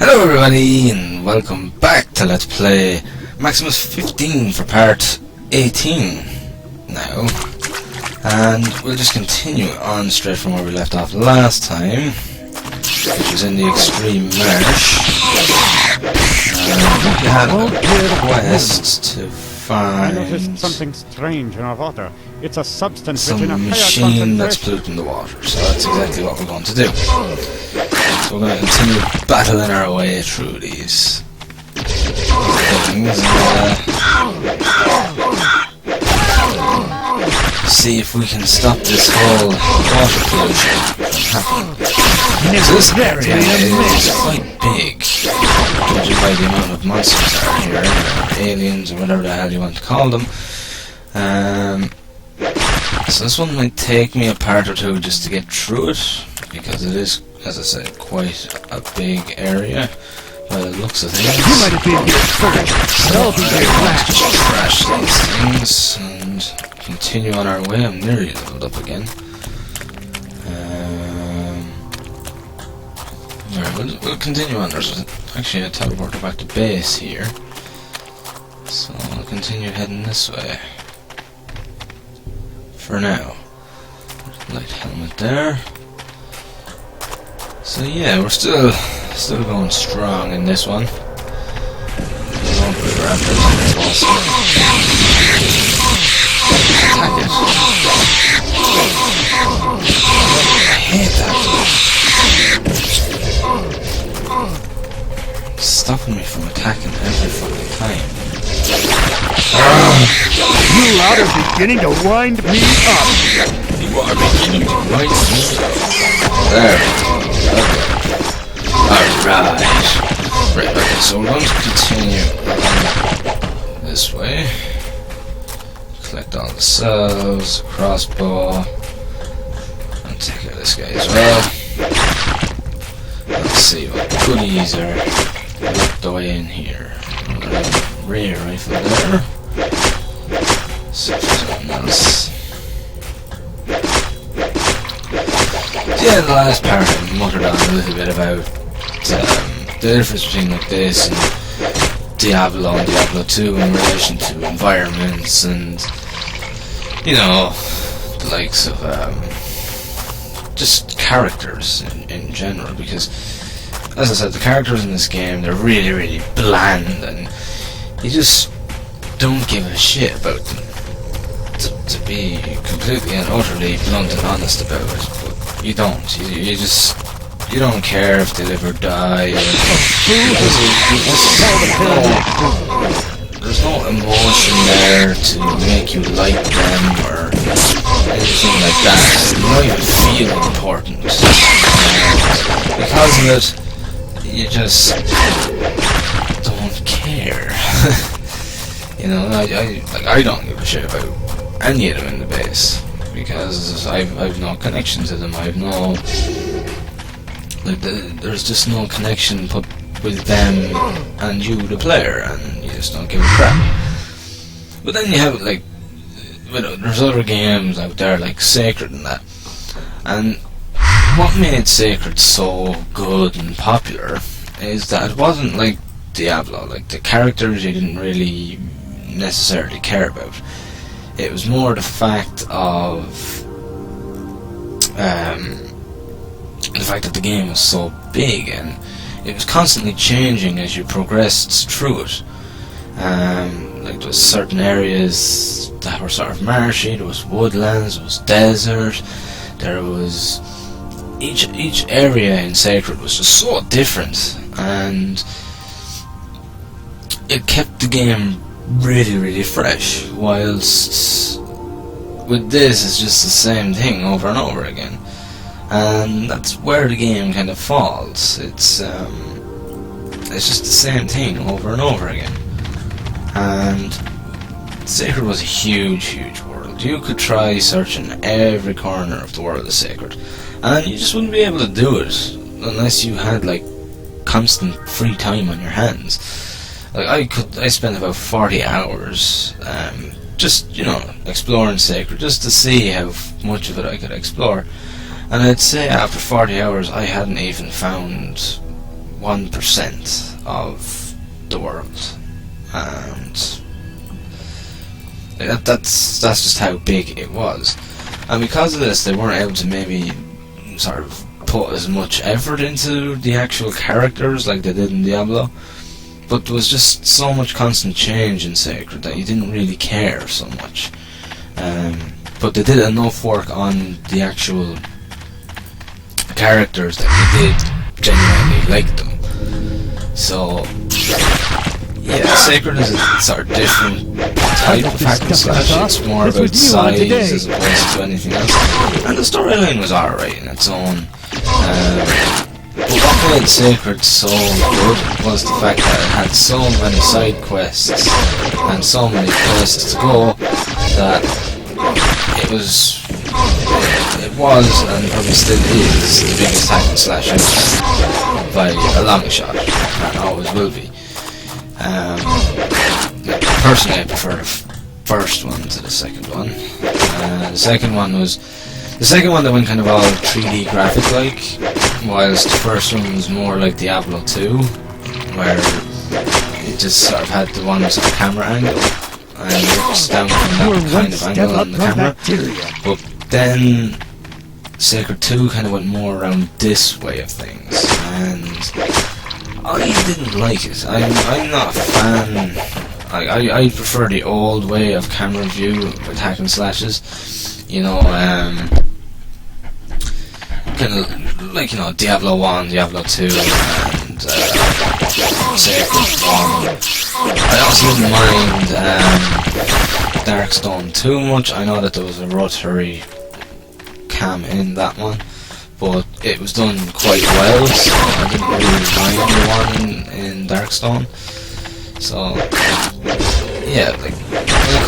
Hello everybody and welcome back to Let's Play Maximus 15 for part 18 now, and we'll just continue on straight from where we left off last time, which was in the extreme Marsh. We had a quest to I noticed find something strange in our water. It's a substance some which in a higher machine that's concentration... polluting the water, so that's exactly what we're going to do. So we're going to continue battling our way through these things and see if we can stop this whole water pollution from happening. So this area is quite big, judging by the amount of monsters that are here, or aliens, or whatever the hell you want to call them. So this one might take me a part or two just to get through it, because it is, as I said, quite a big area by the looks of things. You might have been here first. So I'll just crash these things and continue on our way. I'm nearly leveled up again. Alright, we'll continue on. There's actually a teleporter back to base here, so I'll continue heading this way for now. Light helmet there. So yeah, we're still going strong in this one. We won't put raptors in this boss. Attack it. I hate that. Stopping me from attacking every fucking time. You lot are beginning to wind me up. You are beginning to wind me up. There. Okay. Alright. Right, okay, so we're going to continue this way. Collect all the cells, crossbow, and take out this guy as well. Let's see what goodies are locked away in here. Rear rifle there. See if there's something else. Yeah, in the last part I muttered on a little bit about the difference between like this and Diablo and Diablo 2 in relation to environments and, you know, the likes of just characters in general, because as I said, the characters in this game, they're really, really bland and you just don't give a shit about them, to be completely and utterly blunt and honest about it. But you don't. You don't care if they live or die. There's no emotion there to make you like them or anything like that. You don't even feel important. And because of it, you just don't care. You know, I don't give a shit about any of them in the base, because I've no connection to them. I've no, like, there's just no connection put with them and you, the player, and you just don't give a crap. But then you have, like, there's other games out there like Sacred and that, and what made Sacred so good and popular is that it wasn't like Diablo. Like, the characters you didn't really necessarily care about. It was more the fact of that the game was so big and it was constantly changing as you progressed through it. Like, there was certain areas that were sort of marshy, there was woodlands, there was desert, there was each area in Sacred was just so different, and it kept the game really, really fresh, whilst with this it's just the same thing over and over again, and that's where the game kind of falls. It's just the same thing over and over again. And Sacred was a huge, huge world. You could try searching every corner of the world of Sacred, and you just wouldn't be able to do it unless you had, like, constant free time on your hands. Like, I spent about 40 hours just, you know, exploring Sacred, just to see how much of it I could explore. And I'd say after 40 hours I hadn't even found 1% of the world, and that's just how big it was. And because of this, they weren't able to maybe sort of put as much effort into the actual characters like they did in Diablo. But there was just so much constant change in Sacred that you didn't really care so much. But they did enough work on the actual characters that you did genuinely like them. So, yeah, Sacred is a sort of different type of hack and slash. It's more about size as opposed to anything else. And the storyline was alright in its own. But what made Sacred so good was the fact that it had so many side quests and so many places to go that it was and probably still is the biggest hack and slash out by a long shot, and always will be. Personally, I prefer the first one to the second one. The second one that went kind of all 3D graphic like, whilst the first one was more like Diablo 2, where it just sort of had the one sort of camera angle, and it looks down from that kind of angle on the camera. But then Sacred 2 kind of went more around this way of things, and I didn't like it. I'm not a fan. I prefer the old way of camera view with hack and slashes. You know, kind of like, you know, Diablo 1, Diablo 2, and Sacred 1. I also didn't mind Darkstone too much. I know that there was a rotary cam in that one, but it was done quite well, so I didn't really mind the one in Darkstone. So, yeah, like,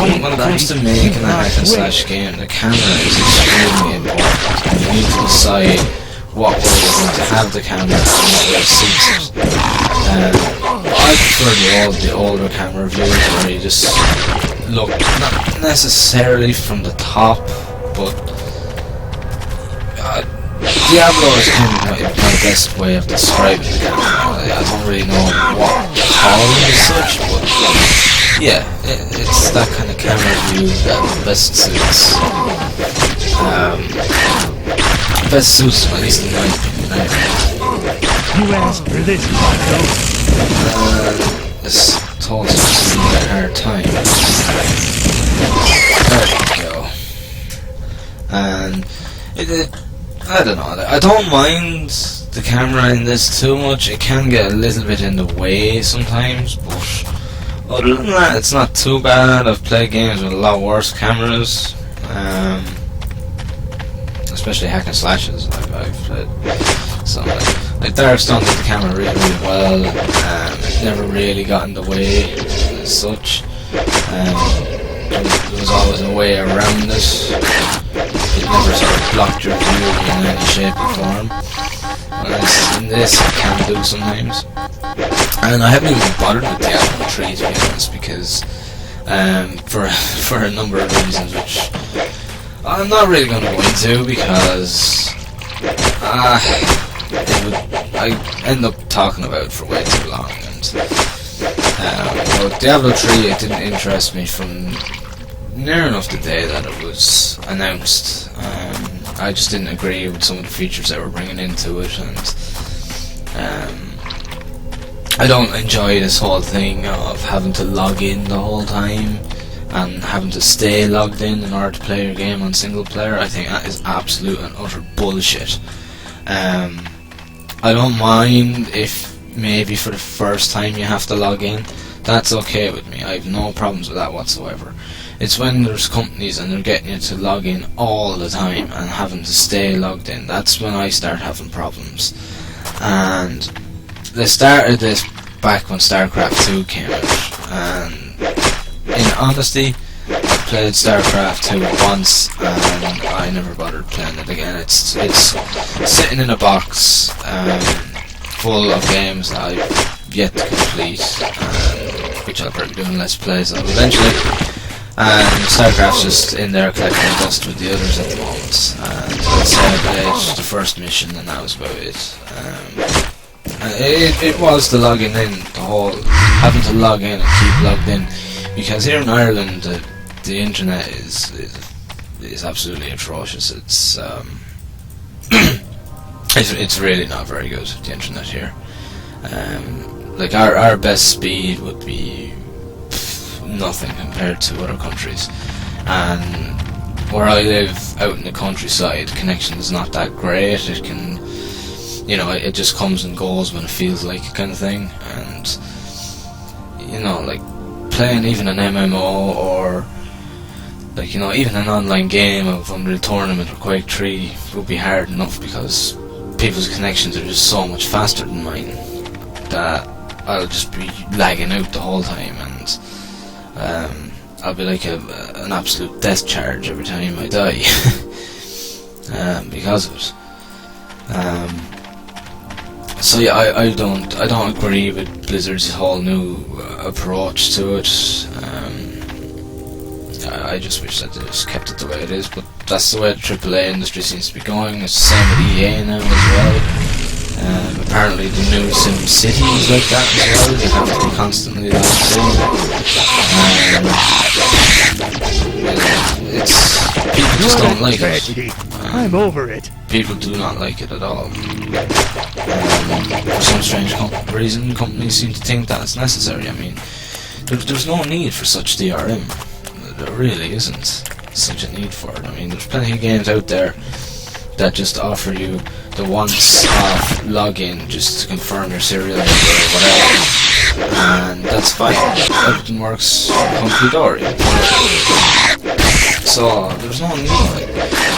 when it comes to making a hack and slash game, the camera is extremely important, and you need to decide what way you're going to have the camera and what way suits it. I prefer the older camera views where you just look, not necessarily from the top, but Diablo is kind of my best way of describing the camera. I don't really know what to call it as such, but yeah, it's that kind of camera view that best suits, at least in my opinion. You asked for this, This told us to be a hard time. There we go. And I don't know, I don't mind the camera in this too much. It can get a little bit in the way sometimes, but other than that, it's not too bad. I've played games with a lot worse cameras, especially hack and slashes. I've played some like Darkstone did the camera really well. It never really got in the way as such. There was always a way around it. It never sort of blocked your view in any shape or form. Whereas in this, it can do sometimes. And I haven't even bothered with Diablo 3, to be honest, because for a number of reasons, which I'm not really going to go into, because I end up talking about it for way too long. And Diablo 3, it didn't interest me from near enough the day that it was announced. I just didn't agree with some of the features they were bringing into it, and I don't enjoy this whole thing of having to log in the whole time and having to stay logged in order to play your game on single player. I think that is absolute and utter bullshit. I don't mind if maybe for the first time you have to log in. That's okay with me. I have no problems with that whatsoever. It's when there's companies and they're getting you to log in all the time and having to stay logged in. That's when I start having problems. And they started this back when StarCraft 2 came out. And in honesty, I played StarCraft 2 once and I never bothered playing it again. It's sitting in a box full of games that I've yet to complete, which I'll probably do in Let's Plays of eventually. And StarCraft's just in there collecting dust with the others at the moment. And I'd say I played the first mission and that was about it. It was the logging in, the whole having to log in and keep logged in, because here in Ireland the internet is absolutely atrocious. It's really not very good, the internet here. Like our best speed would be nothing compared to other countries, and where I live out in the countryside, connection is not that great. It can, you know, it just comes and goes when it feels like it, kind of thing. And you know, like playing even an MMO or like, you know, even an online game of Unreal Tournament or Quake 3 would be hard enough, because people's connections are just so much faster than mine that I'll just be lagging out the whole time, and I'll be like an absolute death charge every time I die because of it. So yeah, I don't agree with Blizzard's whole new approach to it. I just wish that they just kept it the way it is, but that's the way the AAA industry seems to be going. It's the same with EA now as well. Apparently the new Sim City is like that as well. You have to be constantly logged in. It's people just don't like it. I'm over it. People do not like it at all. For some strange reason, companies seem to think that it's necessary. I mean, there's no need for such DRM. There really isn't such a need for it. I mean, there's plenty of games out there that just offer you the once-off login just to confirm your serial number or whatever, and that's fine. Everything works hunky-dory. So there's no need.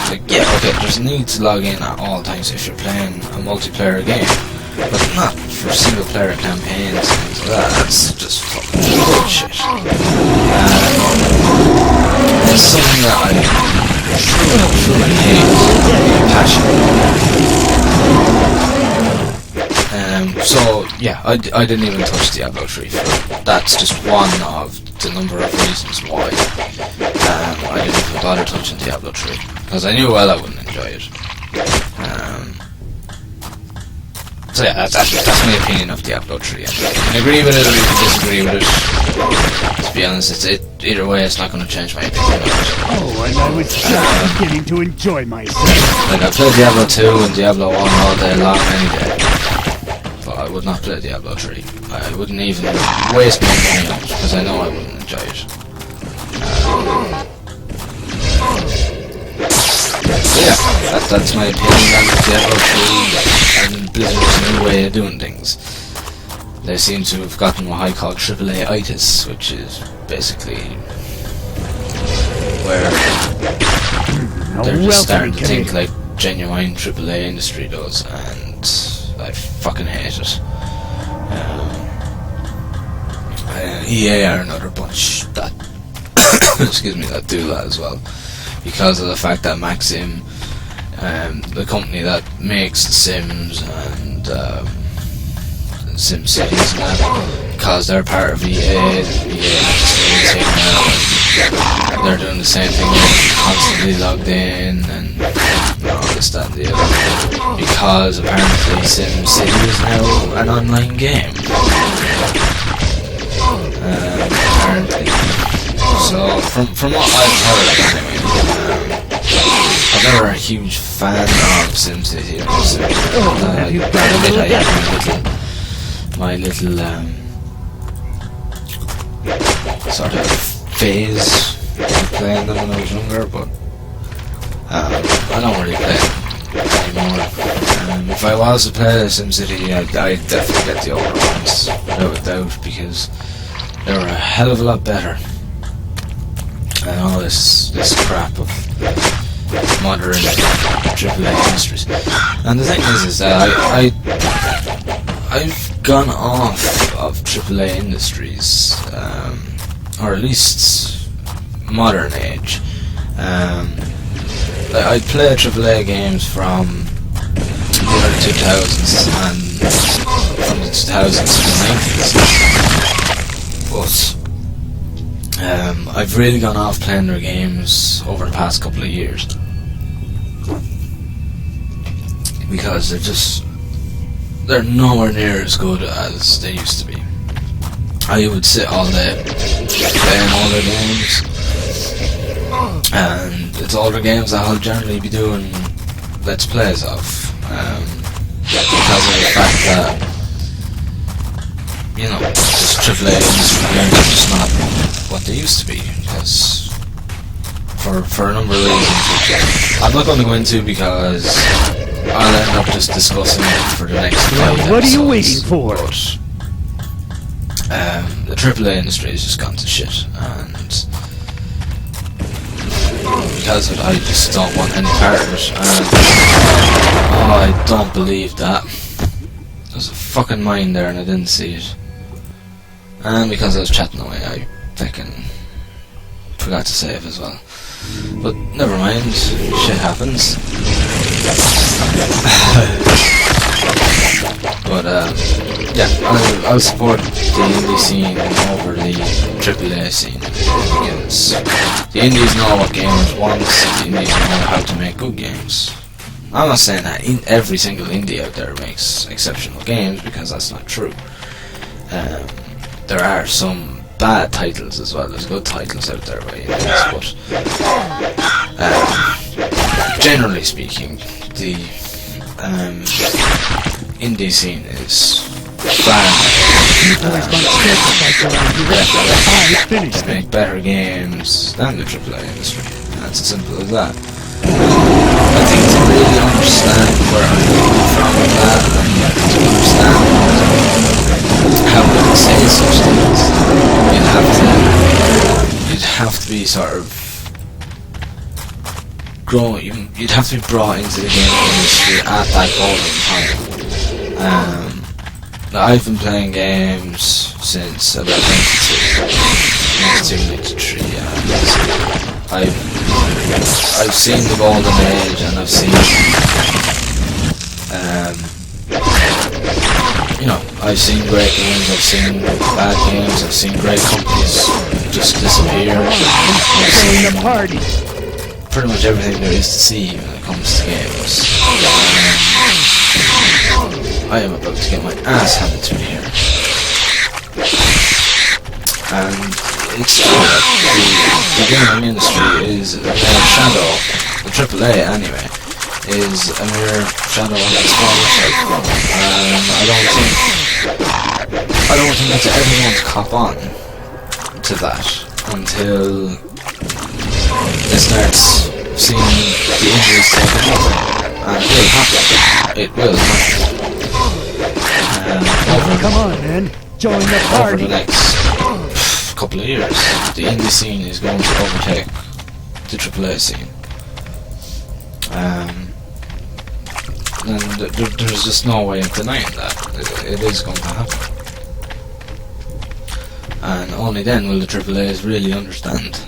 Like, yeah, okay, there's a need to log in at all times if you're playing a multiplayer game, but not for single-player campaigns and things like that. That's just fucking bullshit. It's something that I truly hate passionately. So yeah, I didn't even touch Diablo 3. That's just one of the number of reasons why I didn't even bother touching Diablo 3, because I knew well I wouldn't enjoy it. So yeah, that's my opinion of Diablo 3. I can agree with it or you can disagree with it. To be honest, either way, it's not going to change my opinion of it. Oh, and I was just beginning to enjoy myself. Like, I play Diablo 2 and Diablo 1 all day long any day, but I would not play Diablo 3. I wouldn't even waste my money on it, because I know I wouldn't enjoy it. Yeah, that's my opinion on Diablo 3 and Blizzard's new way of doing things. They seem to have gotten what I call AAA-itis, which is basically where they're just starting to think like genuine AAA industry does, and I fucking hate it. EA are another bunch that excuse me, that do that as well, because of the fact that Maximus, the company that makes The Sims and Sim Cities and that, because they're part of EA has the same thing now, and they're doing the same thing, constantly logged in and all this, that and the other, because apparently Sim City is now an online game. Apparently. So, from what I've heard anyway, I'm never a huge fan of SimCity. I admit I had my little sort of phase of playing them when I was younger, but I don't really play them anymore. If I was to play SimCity, I'd definitely get the older ones, without a doubt, because they were a hell of a lot better. And all this crap of modern AAA industries. And the thing is that I've gone off of AAA industries, or at least modern age. I play AAA games from the early 2000s and from the 2000s to the 90s, but I've really gone off playing their games over the past couple of years, because they're just they're nowhere near as good as they used to be. I would sit all day playing older games, and it's older games that I'll generally be doing let's plays of, because of the fact that, you know, just AAA industry games are just not what they used to be, because for a number of reasons which I'm not going to go into, because I'll end up just discussing it for the next 5 episodes. What are you waiting for? But, the AAA industry has just gone to shit, and because of it, I just don't want any part of it. And oh, I don't believe that. There's a fucking mine there and I didn't see it. And because I was chatting away, I fucking forgot to save as well. But never mind, shit happens. But yeah, I'll support the indie scene over the AAA scene, because the indies know what gamers want, the indies know how to make good games. I'm not saying that every single indie out there makes exceptional games, because that's not true. There are some bad titles as well as good titles out there by indies, but generally speaking, the indie scene is far they make better games than the AAA industry. That's as simple as that. I think to really understand where I'm coming from with that, and to understand how we can say such things, you'd have to be sort of you'd have to be brought into the gaming industry at that golden time. I've been playing games since about 92, 93, I've seen the golden age, and I've seen, you know, I've seen great games, I've seen bad games, I've seen great companies just disappear, I've seen pretty much everything there is to see when it comes to games. I am about to get my ass handed to me here. And it's true that the gaming industry is a mere shadow, the AAA anyway, is a mere shadow of its former self. I don't think it's ever going to cop on to that until it starts seeing the injuries taken over. And it will happen. It will happen. Come on, man. Join the party. Over the next couple of years, the indie scene is going to overtake the AAA scene. And there's just no way of denying that. It is going to happen. And only then will the AAAs really understand.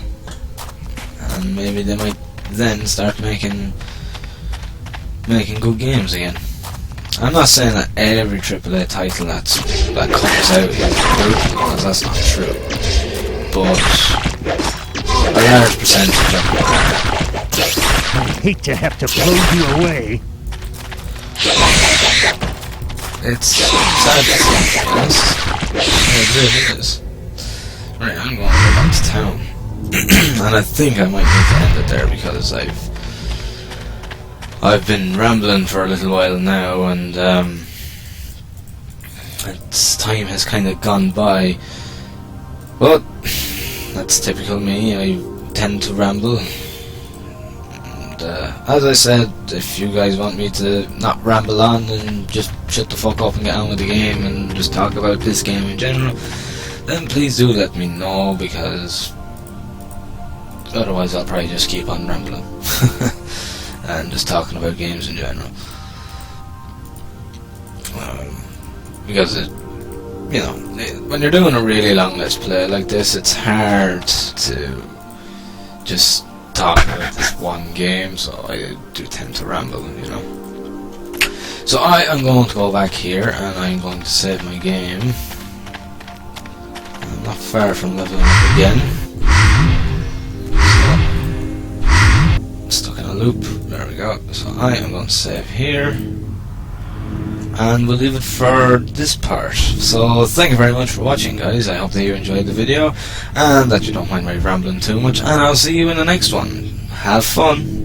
And maybe they might then start making good games again. I'm not saying that every AAA title that comes out is brutal, because that's not true. But a large percentage of them are. I hate to have to blow you away. It's sad to see, to be honest. It really is. Right, I'm going to go back to town. And I think I might need to end it there, because I've been rambling for a little while now, and time has kind of gone by. But that's typical me. I tend to ramble. And as I said, if you guys want me to not ramble on and just shut the fuck up and get on with the game and just talk about this game in general, then please do let me know, because otherwise I'll probably just keep on rambling. And just talking about games in general. Because you know, when you're doing a really long let's play like this, it's hard to just talk about this one game, so I do tend to ramble, you know. So I am going to go back here, and I'm going to save my game. I'm not far from leveling up again. Stuck in a loop. There we go. So I am going to save here, and we'll leave it for this part. So thank you very much for watching, guys. I hope that you enjoyed the video and that you don't mind my rambling too much, and I'll see you in the next one. Have fun.